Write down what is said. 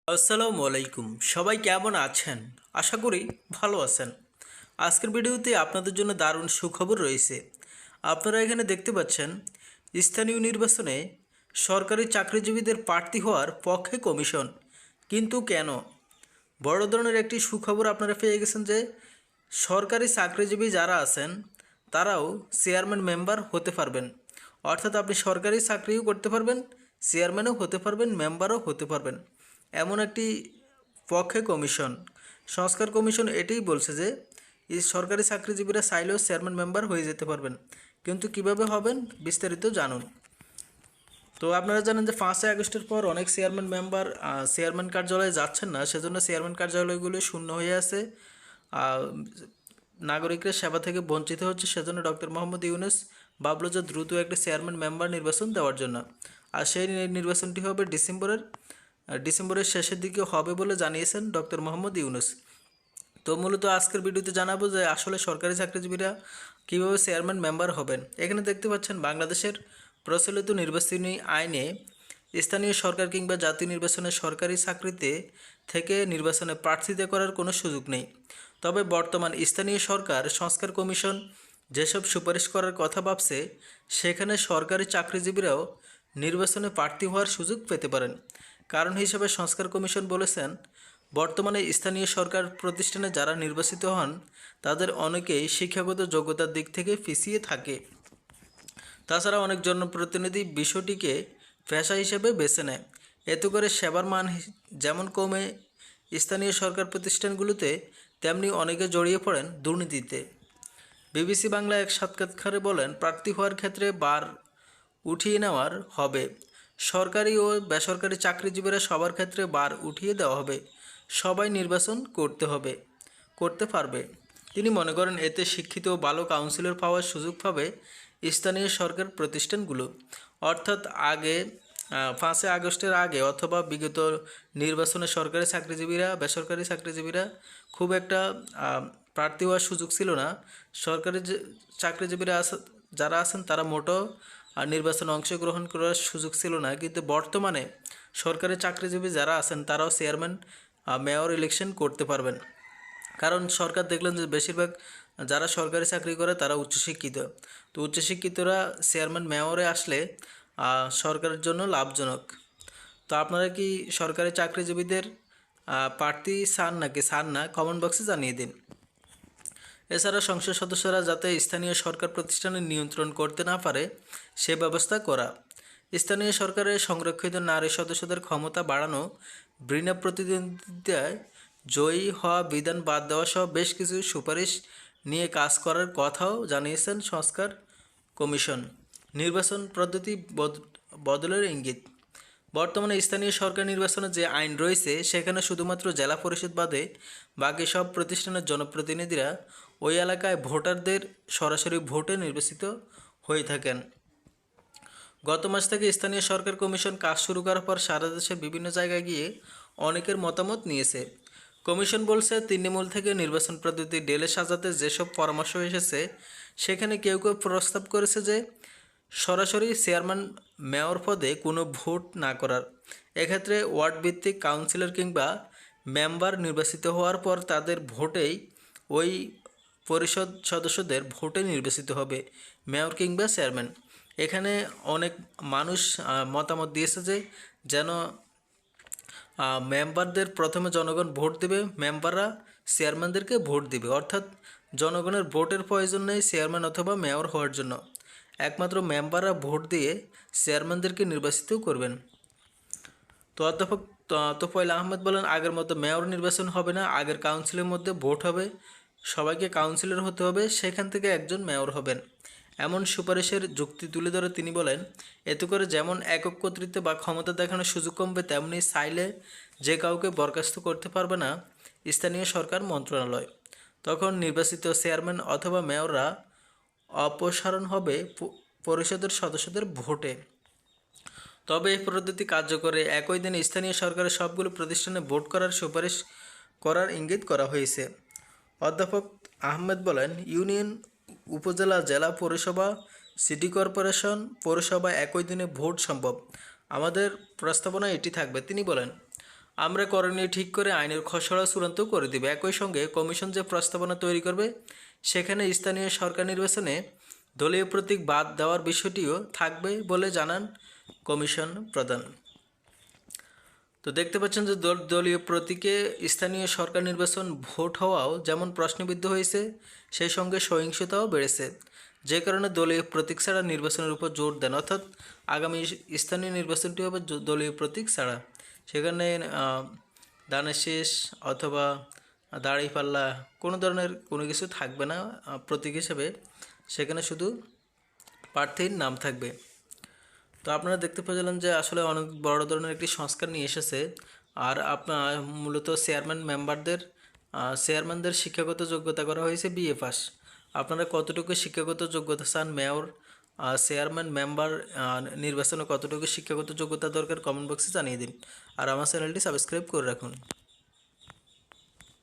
আসসালামু আলাইকুম। সবাই কেমন আছেন? আশা করি ভালো আছেন। আজকের ভিডিওতে আপনাদের জন্য দারুণ সুখবর রয়েছে। আপনারা এখানে দেখতে পাচ্ছেন স্থানীয় নির্বাচনে সরকারি চাকরিজীবীদের প্রার্থী হওয়ার পক্ষে কমিশন। কিন্তু কেন? বড় ধরনের একটি সুখবর আপনারা পেয়ে গেছেন যে সরকারি চাকরিজীবী যারা আছেন তারাও চেয়ারম্যান মেম্বার হতে পারবেন। অর্থাৎ আপনি সরকারি চাকরিও করতে পারবেন, চেয়ারম্যানও হতে পারবেন, মেম্বারও হতে পারবেন। এমন একটি পক্ষে কমিশন, সংস্কার কমিশন এটাই বলছে যে এই সরকারি চাকরিজীবীরা চাইলেও চেয়ারম্যান মেম্বার হয়ে যেতে পারবেন। কিন্তু কিভাবে হবেন বিস্তারিত জানুন। তো আপনারা জানেন যে 5ই আগস্টের পর অনেক চেয়ারম্যান মেম্বার চেয়ারম্যান কার্যালয়ে যাচ্ছেন না, সেজন্য চেয়ারম্যান কার্যালয়গুলো শূন্য হয়ে আছে। নাগরিকরা সেবা থেকে বঞ্চিত হচ্ছে। সেজন্য ডক্টর মোহাম্মদ ইউনূস ভাবলো যে দ্রুত একটা চেয়ারম্যান মেম্বার নির্বাচন দেওয়ার জন্য। আর সেই নির্বাচনটি হবে ডিসেম্বরের শেষের দিকে হবে বলে জানিয়েছেন ডক্টর মোহাম্মদ ইউনূস। তো মূলত আজকের ভিডিওতে জানাবো যে আসলে সরকারি চাকরিজীবীরা কীভাবে চেয়ারম্যান মেম্বার হবেন। এখানে দেখতে পাচ্ছেন বাংলাদেশের প্রচলিত নির্বাচনী আইনে স্থানীয় সরকার কিংবা জাতীয় নির্বাচনে সরকারি চাকরিতে থেকে নির্বাচনে প্রার্থিতা করার কোনো সুযোগ নেই। তবে বর্তমান স্থানীয় সরকার সংস্কার কমিশন যেসব সুপারিশ করার কথা ভাবছে সেখানে সরকারি চাকরিজীবীরাও নির্বাচনে প্রার্থী হওয়ার সুযোগ পেতে পারেন। কারণ হিসেবে সংস্কার কমিশন বলেছেন, বর্তমানে স্থানীয় সরকার প্রতিষ্ঠানে যারা নির্বাচিত হন তাদের অনেকেই শিক্ষাগত যোগ্যতার দিক থেকে পিছিয়ে থাকে। তাছাড়া অনেক জনপ্রতিনিধি বিষয়টিকে পেশা হিসেবে বেছে নেয়। এতে করে সেবার মান যেমন কমে স্থানীয় সরকার প্রতিষ্ঠানগুলোতে, তেমনি অনেকে জড়িয়ে পড়েন দুর্নীতিতে। বিবিসি বাংলা এক সাক্ষাৎকারে বলেন, প্রার্থী হওয়ার ক্ষেত্রে বার উঠিয়ে নেওয়ার হবে। সরকারি ও বেসরকারি চাকরিজীবীরা সবার ক্ষেত্রে বার উঠিয়ে দেওয়া হবে। সবাই নির্বাচন করতে পারবে। তিনি মনে করেন এতে শিক্ষিত ও ভালো কাউন্সিলর পাওয়ার সুযোগ পাবে স্থানীয় সরকার প্রতিষ্ঠানগুলো। অর্থাৎ 5ই আগস্টের আগে অথবা বিগত নির্বাচনে সরকারি চাকরিজীবীরা বেসরকারি চাকরিজীবীরা খুব একটা প্রার্থী হওয়ার সুযোগ ছিল না। সরকারি যে চাকরিজীবীরা যারা আছেন তারা মোটেও নির্বাচনে অংশগ্রহণ করার সুযোগ ছিল না। কিন্তু বর্তমানে সরকারি চাকরিজীবী যারা আছেন তারাও চেয়ারম্যান মেয়র ইলেকশন করতে পারবেন। কারণ সরকার দেখলেন যে বেশিরভাগ যারা সরকারি চাকরি করে তারা উচ্চশিক্ষিত। তো উচ্চশিক্ষিতরা চেয়ারম্যান মেয়রে আসলে সরকারের জন্য লাভজনক। তো আপনারা কি সরকারি চাকরিজীবীদের প্রার্থী চান না কমেন্ট বক্সে জানিয়ে দিন। এছাড়া সংসদ সদস্যরা যাতে স্থানীয় সরকার প্রতিষ্ঠানে নিয়ন্ত্রণ করতে না পারে সে ব্যবস্থা করা, স্থানীয় সরকারের সংরক্ষিত নারী সদস্যদের ক্ষমতা বাড়ানো, বিনা প্রতিদ্বন্দ্বিতায় জয়ী হওয়া বিধান বাদ দেওয়া সহ বেশ কিছু সুপারিশ নিয়ে কাজ করার কথাও জানিয়েছেন সংস্কার কমিশন। নির্বাচন পদ্ধতি বদলের ইঙ্গিত। বর্তমানে স্থানীয় সরকার নির্বাচনে যে আইন রয়েছে সেখানে শুধুমাত্র জেলা পরিষদ বাদে বাকি সব প্রতিষ্ঠানের জনপ্রতিনিধিরা ওই এলাকায় ভোটারদের সরাসরি ভোটে নির্বাচিত হয়ে থাকেন। গত মাস থেকে স্থানীয় সরকার কমিশন কাজ শুরু করার পর সারা দেশের বিভিন্ন জায়গায় গিয়ে অনেকের মতামত নিয়েছে। কমিশন বলছে, তৃণমূল থেকে নির্বাচন পদ্ধতি ঢেলে সাজাতে যেসব পরামর্শ এসেছে সেখানে কেউ কেউ প্রস্তাব করেছে যে সরাসরি চেয়ারম্যান মেয়র পদে কোনো ভোট না করার। এক্ষেত্রে ওয়ার্ড ভিত্তিক কাউন্সিলর কিংবা মেম্বার নির্বাচিত হওয়ার পর তাদের ভোটেই ওই পরিষদ সদস্যদের ভোটে নির্বাচিত হবে মেয়র কিংবা চেয়ারম্যান। এখানে অনেক মানুষ মতামত দিয়েছে যে যেন মেম্বারদের প্রথমে জনগণ ভোট দেবে, মেম্বাররা চেয়ারম্যানদেরকে ভোট দেবে। অর্থাৎ জনগণের ভোটের প্রয়োজন নেই চেয়ারম্যান অথবা মেয়র হওয়ার জন্য, একমাত্র মেম্বাররা ভোট দিয়ে চেয়ারম্যানদেরকে নির্বাচিত করবেন। তো অধ্যাপক তোফায়েল আহমেদ বলেন, আগের মতো মেয়র নির্বাচন হবে না, আগের কাউন্সিলের মধ্যে ভোট হবে, সবাইকে কাউন্সিলর হতে হবে, সেখান থেকে একজন মেয়র হবেন। এমন সুপারিশের যুক্তি তুলে ধরে তিনি বলেন, এতে করে যেমন একক কর্তৃত্ব বা ক্ষমতা দেখানোর সুযোগ কমবে, তেমনি চাইলে যে কাউকে বরখাস্ত করতে পারবে না স্থানীয় সরকার মন্ত্রণালয়। তখন নির্বাচিত চেয়ারম্যান অথবা মেয়ররা অপসারণ হবে পরিষদের সদস্যদের ভোটে। তবে এই পদ্ধতি কার্যকরে একই দিন স্থানীয় সরকারের সবগুলো প্রতিষ্ঠানে ভোট করার সুপারিশ করার ইঙ্গিত করা হয়েছে। অধ্যাপক আহমেদ বলেন, ইউনিয়ন, উপজেলা, জেলা পরিষেবা, সিটি কর্পোরেশন, পৌরসভা একই দিনে ভোট সম্ভব। আমাদের প্রস্তাবনা এটি থাকবে। তিনি বলেন, আমরা করণীয় ঠিক করে আইনের খসড়া চূড়ান্ত করে দেবে। একই সঙ্গে কমিশন যে প্রস্তাবনা তৈরি করবে সেখানে স্থানীয় সরকার নির্বাচনে দলীয় প্রতীক বাদ দেওয়ার বিষয়টিও থাকবে বলে জানান কমিশন প্রধান। তো দেখতে পাচ্ছেন যে দলীয় প্রতীকে স্থানীয় সরকার নির্বাচন ভোট হওয়াও যেমন প্রশ্নবিদ্ধ হয়েছে, সেই সঙ্গে সহিংসতাও বেড়েছে, যে কারণে দলীয় প্রতীক ছাড়া নির্বাচনের উপর জোর দেন। অর্থাৎ আগামী স্থানীয় নির্বাচনটি হবে দলীয় প্রতীক ছাড়া। সেখানে দানের শীষ অথবা দাঁড়িপাল্লা কোনো ধরনের কোনো কিছু থাকবে না প্রতীক হিসেবে, সেখানে শুধু প্রার্থীর নাম থাকবে। তো আপনারা দেখতে পেলেন যে আসলে অনেক বড় ধরনের একটি সংস্কার নিয়ে এসেছে। আর আপনার মূলত চেয়ারম্যানদের শিক্ষাগত যোগ্যতা করা হয়েছে বিএ পাস। আপনারা কতটুকু শিক্ষাগত যোগ্যতা চান, মেয়র, চেয়ারম্যান, মেম্বার নির্বাচনে কতটুকু শিক্ষাগত যোগ্যতা দরকার, কমেন্ট বক্সে জানিয়ে দিন। আর আমার চ্যানেলটি সাবস্ক্রাইব করে রাখুন।